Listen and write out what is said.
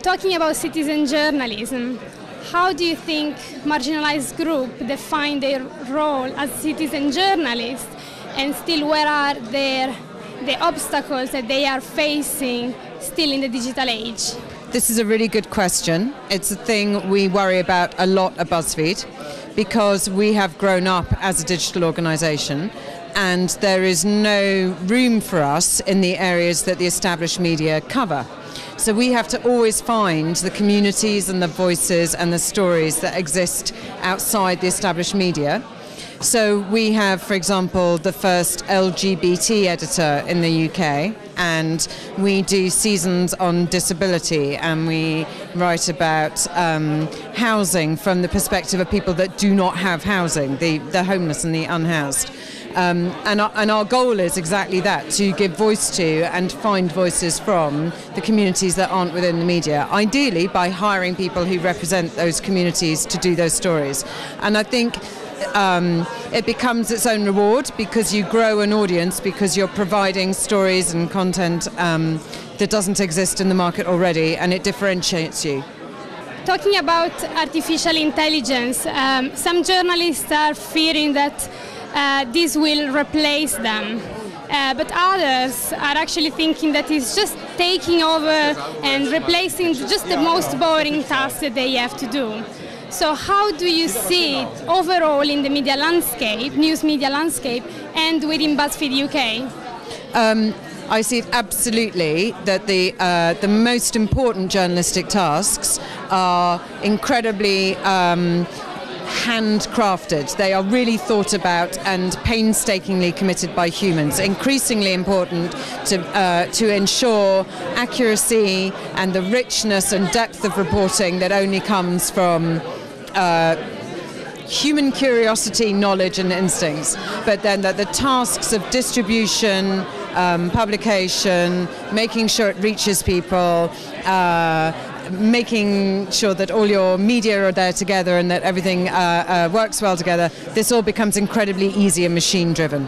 talking about citizen journalism, how do you think marginalized groups define their role as citizen journalists, and still where are the obstacles that they are facing still in the digital age? This is a really good question. It's a thing we worry about a lot at Buzzfeed because we have grown up as a digital organisation and there is no room for us in the areas that the established media cover. So we have to always find the communities and the voices and the stories that exist outside the established media. So we have, for example, the first LGBT editor in the UK, and we do seasons on disability, and we write about housing from the perspective of people that do not have housing, the homeless and the unhoused. And our goal is exactly that, to give voice to and find voices from the communities that aren't within the media, ideally by hiring people who represent those communities to do those stories. And I think it becomes its own reward because you grow an audience because you're providing stories and content that doesn't exist in the market already, and it differentiates you. Talking about artificial intelligence, some journalists are fearing that this will replace them, but others are actually thinking that it's just taking over and replacing just the most boring tasks that they have to do. So how do you see it overall in the media landscape, news media landscape, and within Buzzfeed UK? I see it absolutely that the most important journalistic tasks are incredibly handcrafted. They are really thought about and painstakingly committed by humans. Increasingly important to ensure accuracy and the richness and depth of reporting that only comes from human curiosity, knowledge and instincts, but then that the tasks of distribution, publication, making sure it reaches people, making sure that all your media are there together and that everything works well together, this all becomes incredibly easy and machine driven.